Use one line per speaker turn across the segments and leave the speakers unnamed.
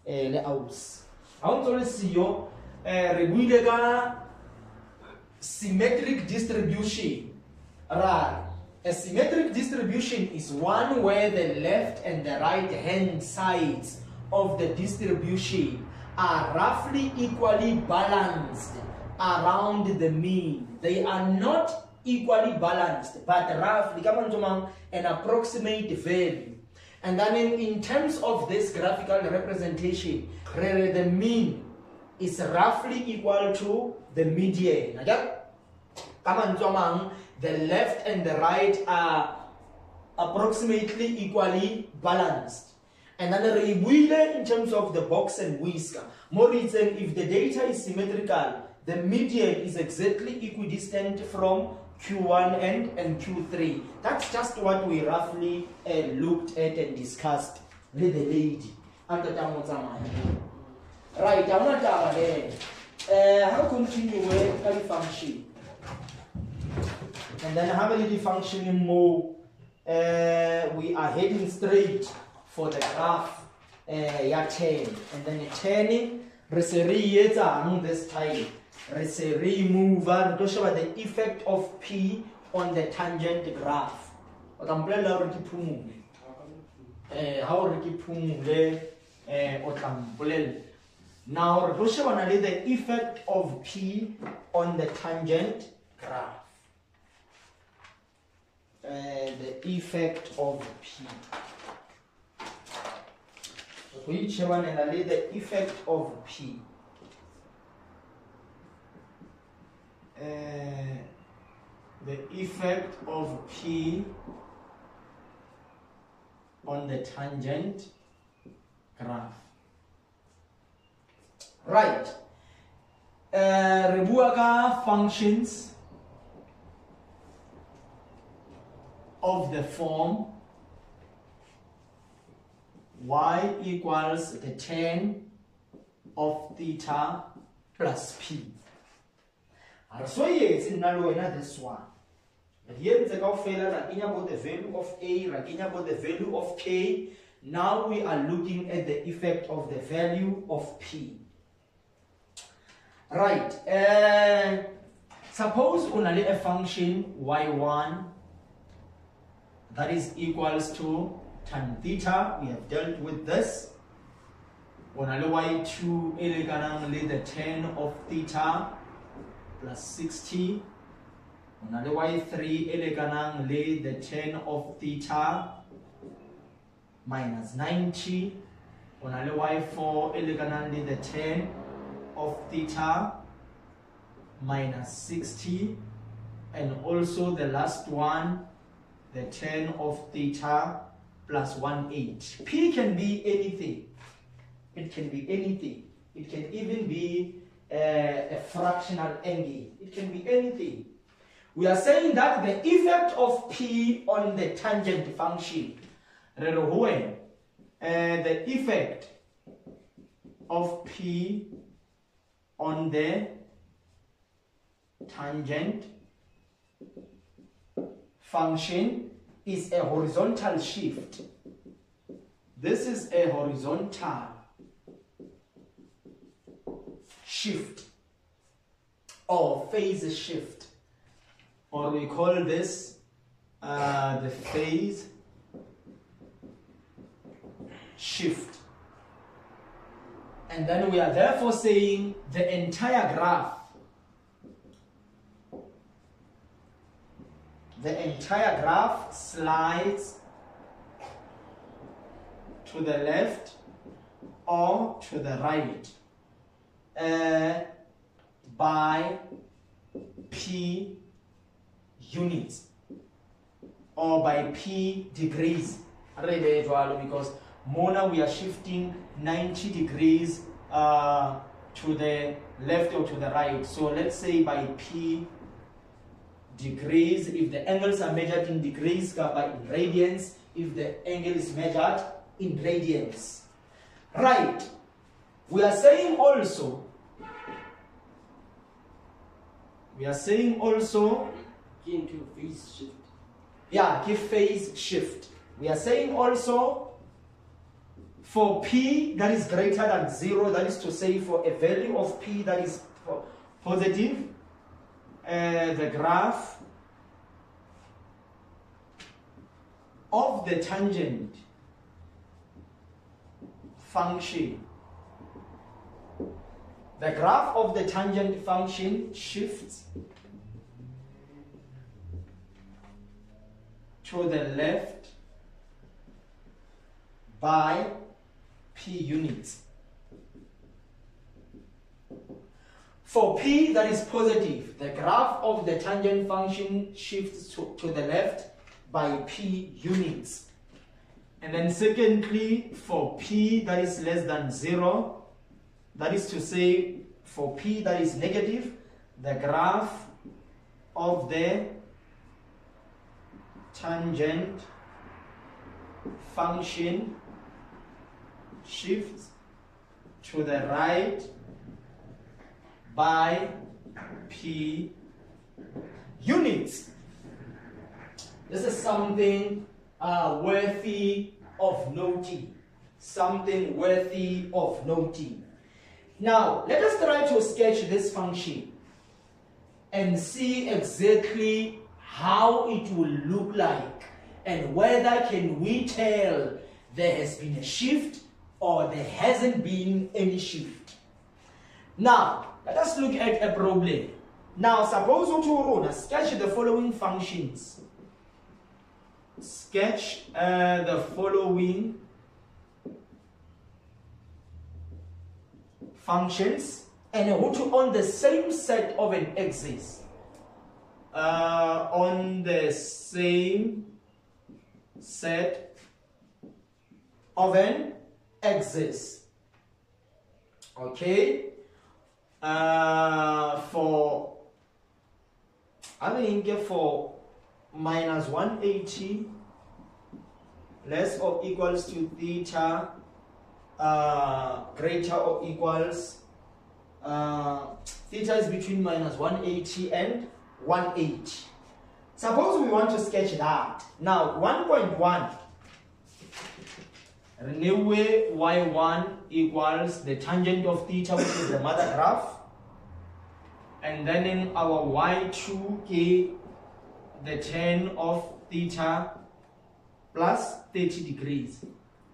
le aus. Ha o ntse le siyo re buile ka symmetric distribution. Right. A symmetric distribution is one where the left and the right hand sides of the distribution are roughly equally balanced around the mean. They are not equally balanced, but roughly, an approximate value. And then in terms of this graphical representation, the mean is roughly equal to the median. The left and the right are approximately equally balanced. And then in terms of the box and whisker, more written, if the data is symmetrical, the median is exactly equidistant from Q1 and Q3. That's just what we roughly looked at and discussed with the lady. Right, I'm not how continue with the function. And then have a little function more. We are heading straight for the graph 10. And then 10 this time. Remove the effect of P on the tangent graph. How now the effect of P on the tangent graph. The effect of P. Which one and the effect of P? The effect of P on the tangent graph. Right. Rebuaga functions of the form y equals the tan of theta plus P. So yes, in this one. Here is about the value of A, about the value of K. Now we are looking at the effect of the value of P. Right. Suppose only a function y1 that is equals to tan theta. We have dealt with this. Only y2 the tan of theta plus 60. Only y3 the tan of theta minus 90. Only y4 the tan of theta minus 60. And also the last one, the tan of theta plus 1/8. P can be anything. It can be anything. It can even be a fractional angle. It can be anything. We are saying that the effect of P on the tangent function, the effect of P on the tangent function is a horizontal shift. This is a horizontal shift or phase shift, or we call this the phase shift. And then we are therefore saying the entire graph, slides to the left or to the right by P units or by P degrees. Because now we are shifting 90 degrees to the left or to the right. So let's say by P degrees, if the angles are measured in degrees, by in radians, if the angle is measured in radians. Right. We are saying also
into phase shift.
Yeah, give phase shift. We are saying also For p that is greater than 0, that is to say for a value of p that is positive, the graph of the tangent function, the graph of the tangent function shifts to the left by p units. For p that is positive, the graph of the tangent function shifts to the left by p units. And then secondly, for p that is less than 0, that is to say for p that is negative, the graph of the tangent function shifts to the right by p units. This is something worthy of noting. Something worthy of noting. Now, let us try to sketch this function and see exactly how it will look like and whether can we tell there has been a shift or there hasn't been any shift. Now, let us look at a problem. Now, suppose we sketch the following functions. Sketch the following functions and on the same set of an axis. On the same set of an axis. Okay. For minus 180 less or equals to theta greater or equals theta is between minus 180 and 180. Suppose we want to sketch that. Now 1.1 renew y1 equals the tangent of theta, which is the mother graph, and then in our y2 the tan of theta plus 30 degrees.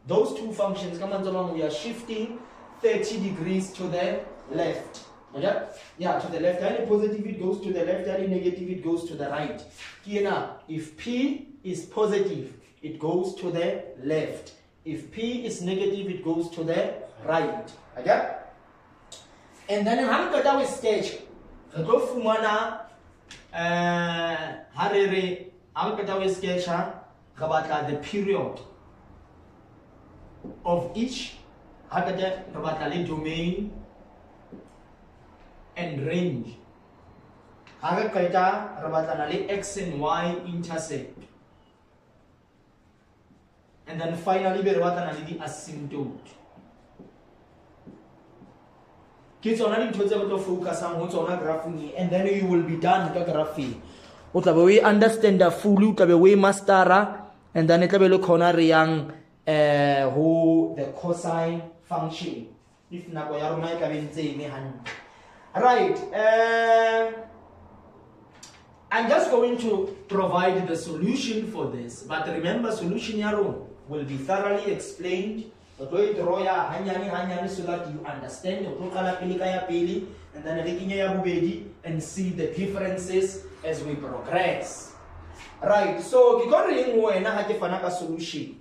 Those two functions come along, we are shifting 30 degrees to the left. Okay? Yeah, to the left. Any positive it goes to the left, any negative it goes to the right. Here now, if p is positive, it goes to the left. If p is negative, it goes to the right. Okay? And then how do we sketch? The period of each domain and range. X and Y intersect. And then finally the asymptote. Kids only to focus on graphing, and then you will be done with graphing. We understand the full way master, and then it will look on who the cosine function. If right, I'm just going to provide the solution for this, but remember, solution will be thoroughly explained. So that you understand and then and see the differences as we progress. Right, so solution.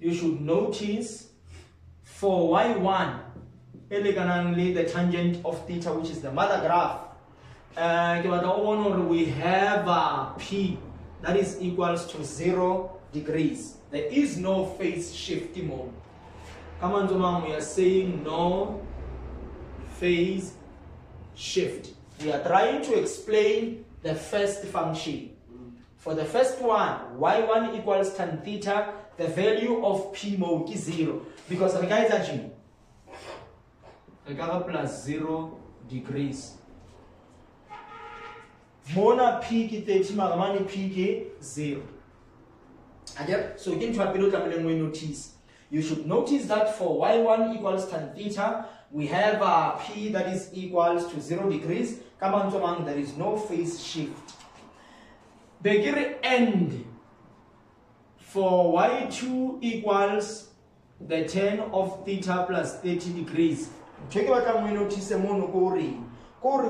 You should notice for y1 the tangent of theta, which is the mother graph. We have p that is equals to 0 degrees. There is no phase shift mode. Come on, we are saying no phase shift. We are trying to explain the first function. For the first one, y1 equals tan theta, the value of p mode is 0. Because the guys are plus 0 degrees. Mona p ki 30 magamani p ki 0. So again, to notice. You should notice that for y1 equals tan theta, we have p that is equals to 0 degrees. Come on, Tomang, there is no phase shift. Begir end for y2 equals the tan of theta plus 30 degrees. Check out we notice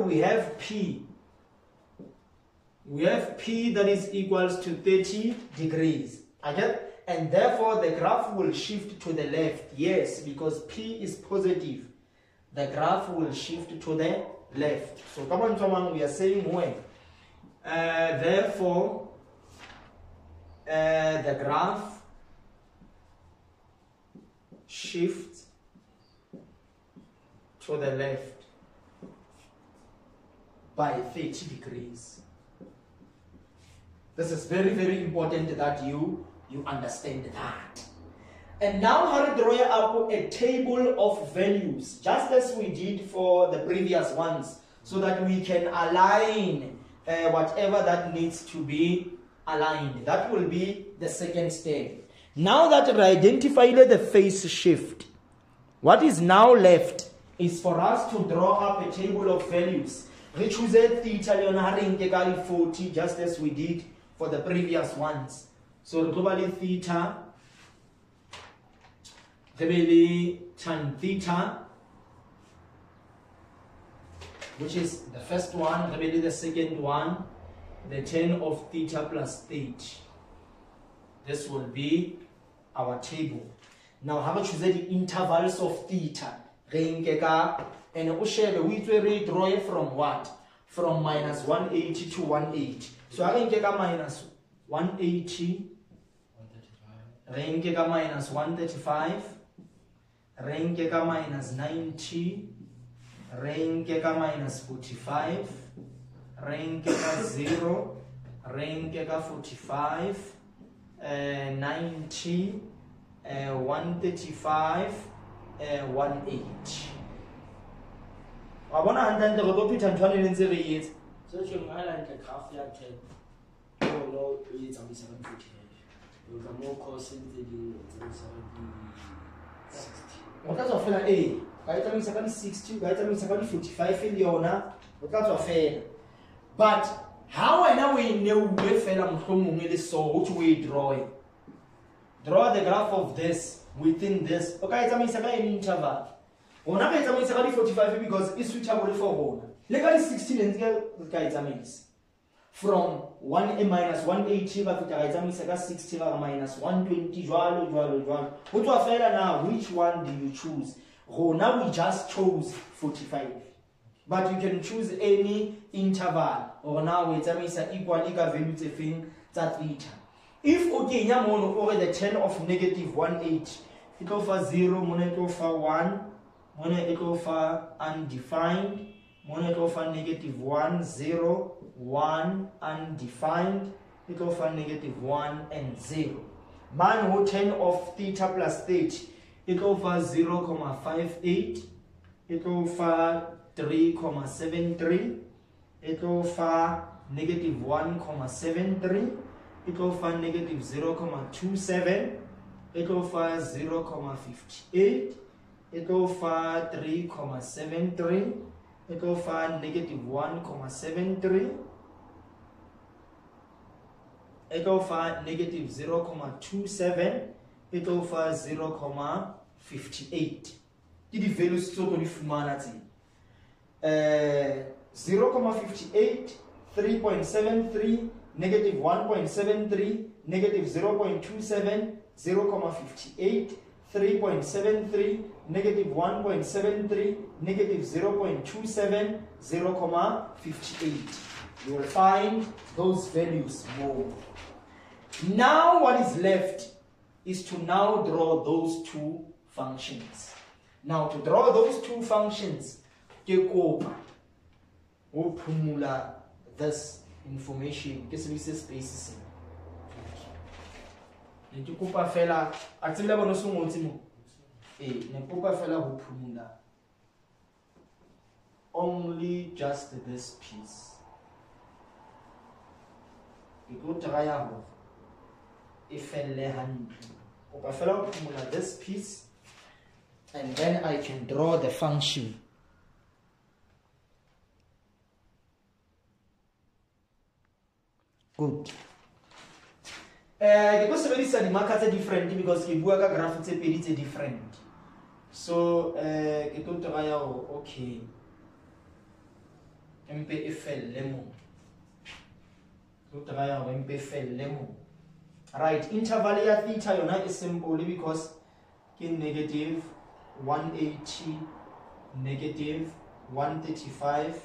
we have p. We have p that is equals to 30 degrees. And therefore the graph will shift to the left. Yes, because p is positive. The graph will shift to the left. So come on, someone, we are saying when. Therefore, the graph shifts to the left by 30 degrees. This is very, very important that you understand that. And now I'll draw up a table of values, just as we did for the previous ones, so that we can align whatever that needs to be aligned. That will be the second step. Now that we identified the phase shift, what is now left is for us to draw up a table of values. We choose theta 40, just as we did for the previous ones. So globally theta, really tan theta, which is the first one, really the second one, the tan of theta plus 30. This will be our table. Now, how much is the intervals of theta? And we draw from what? From minus 180 to 180. So I can minus 180, minus 135, minus 90, minus 45, 0, 45, 90, 135, 180. I want to repeat and try to answer it.
So you can highlight the graph like that. No, it's a misunderstanding. You can more concentrate in 60.
What does of A? Guy second 60, guy 45 in the owner. What does of fail? But how I know we know where fell from so which way drawing? Draw the graph of this within this. Okay, it's a interval. On a 45 because it's switchable for one. Legally 16 and guys from 1 minus 180 but 60 minus 120 What now? Which one do you choose? Now we just chose 45. But you can choose any interval. Or now it's equal value thing that theta. If okay, over the 10 of negative 180, it offers 0, it offers 1, it offers undefined, it offers negative 1, 0, 1, undefined, it offers negative 1 and 0. Man who 10 of theta plus 30, it offers 0,58, it offers 3,73, it offers negative 1,73, it offers negative 0,27, it offers 0,58, it offers 3,73, it offers negative 1,73, it offers negative 0,27, it offers 0,58. The values totally humanity. 0,58, 3.73, negative 1.73, negative 0.27, 0,58, 3.73, negative 1.73, negative 0.27, 0,58. You will find those values more. Now what is left is to now draw those two functions. Now to draw those two functions, take over. Open this information. Spaces. Nitukupa fela atila bonoso ngotimo nekupa fela huphumula only just this piece. Iko try ho this piece, and then I can draw the function. Good. Because the markers are different because the graph is different. So okay. Right, interval theta is simple because negative 180, negative 135,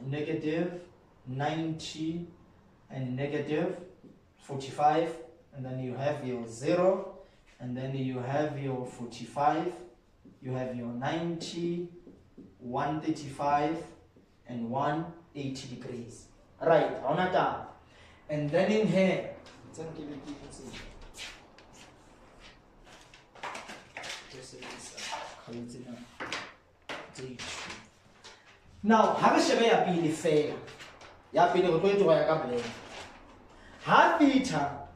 negative 90, and negative 45, and then you have your 0, and then you have your 45, you have your 90, 135, and 180 degrees. Right, and then in here, now, have a shebe ya pili fair. Ya pili go tlo ya ka blend. Ha theta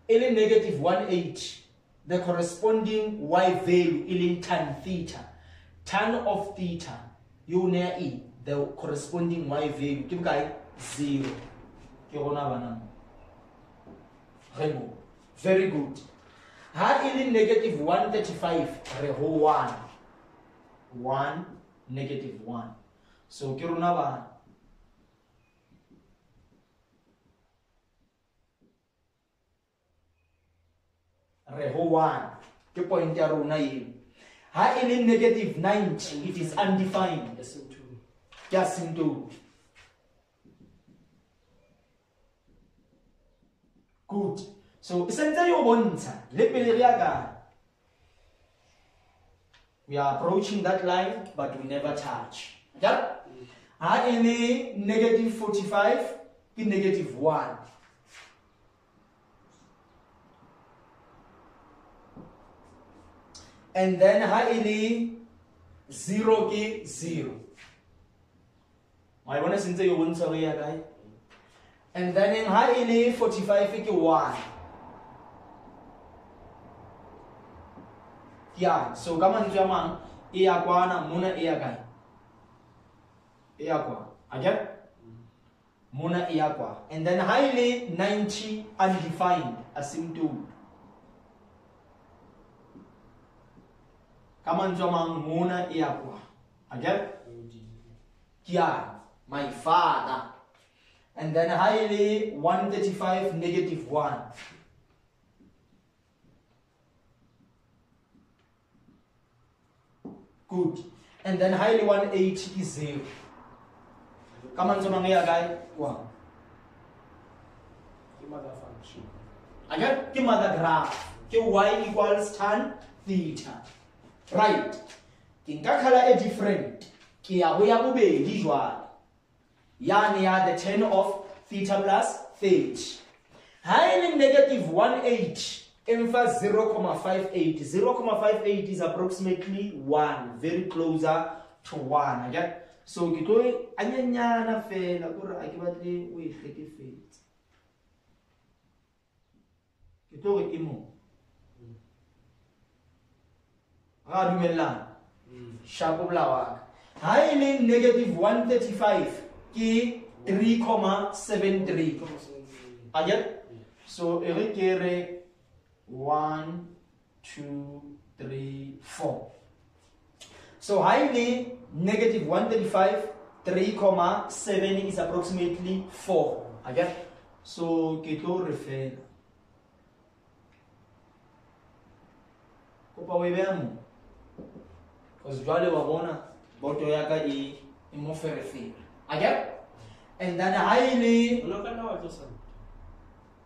is negative 180, the corresponding y value is tan theta. Tan of theta, you near e, the corresponding y value, give guy 0. Very good. Ha is negative 135, reho 1. 1, negative 1. So, kiruna ba? Reho 1. The point ya runa yin. Ha is negative 90, it is undefined. Just into. Good. So, we are approaching that line, but we never touch. Okay? Any negative 45 is negative 1. And then any 0 is 0. I want to say you won't sorry, guys. And then in high 45 is 1. Yeah, so come on, Jaman. Iakwana, Muna Iagai. Iaqua. Again? Muna Iaqua. And then highly 90 undefined, asymptote. Come on, Jaman, Muna Iaqua. Again? Yeah, my father. And then highly 135 negative 1. Good. And then highly 180 is 0. Come on, some guy. Wow.
Give me the function.
Again, give me the graph. Y equals tan theta. Right. Kinkakala is different. Kia huya bube visual. Yani ya the 10 of theta plus 30. Highly negative 180. Emphasis 0.58. 0.58 is approximately 1. Very closer to 1. Okay? So, kito anyanyana fela kura akibatli we take it. Kito imo. Radumela. Sharp blawa. Highly negative 135 ki 3.73. Again? So, erikere 1, 2, 3, 4. So highly negative 135, 3.7 is approximately 4. Again, so kito refer. Kopa webemu. Because jwale wabona boto yaka I imofe refer. Again, and then highly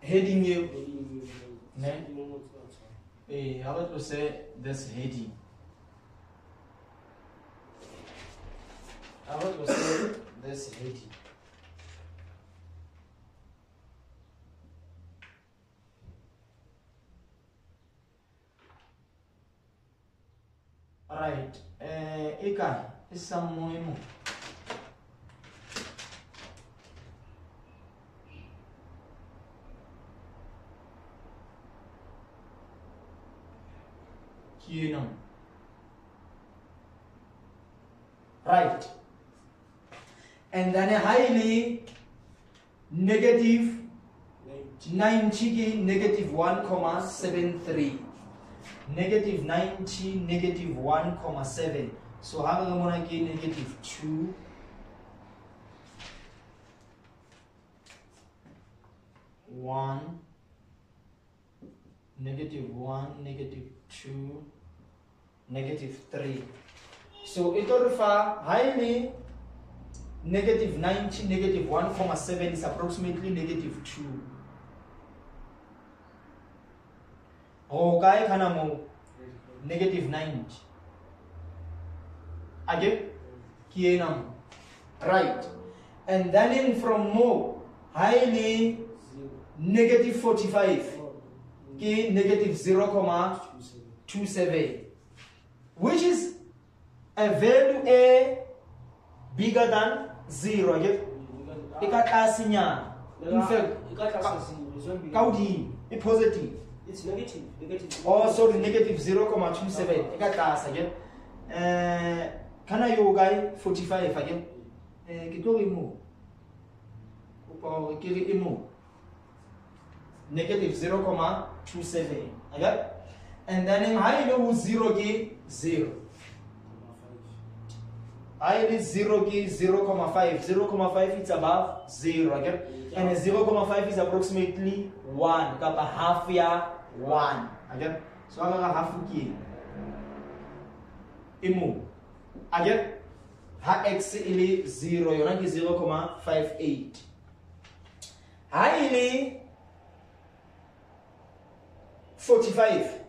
heading you. How about to say this heading? How about to say this heading? Alright, Ika, is some more. Right. And then a highly negative 90 negative 1,73. Negative 90 negative 1,7. So how am I going to get negative 2? One, negative 1, negative 2, negative 3. So it will refer highly negative 90, negative 1,7 is approximately negative 2. Okay, kanamo negative 90. Again, kienam. Right. And then in from more highly negative 45. Okay, negative 0,27. Which is a value A bigger than 0. Again, in fact, Kaudi, a positive.
It's negative.
Oh, sorry, negative 0,27. Again. Can I go guy 45 again? Negative 0,27. Okay? And then in high level 0 ki 0. I is 0 ki 0,5. 0,5 it's above 0. Okay? And a 0,5 is approximately 1. Kapa half ya 1. Okay? So I'm going half ki. Imu. Again, ha x ili 0. Yonangi 0,58. Highly 45.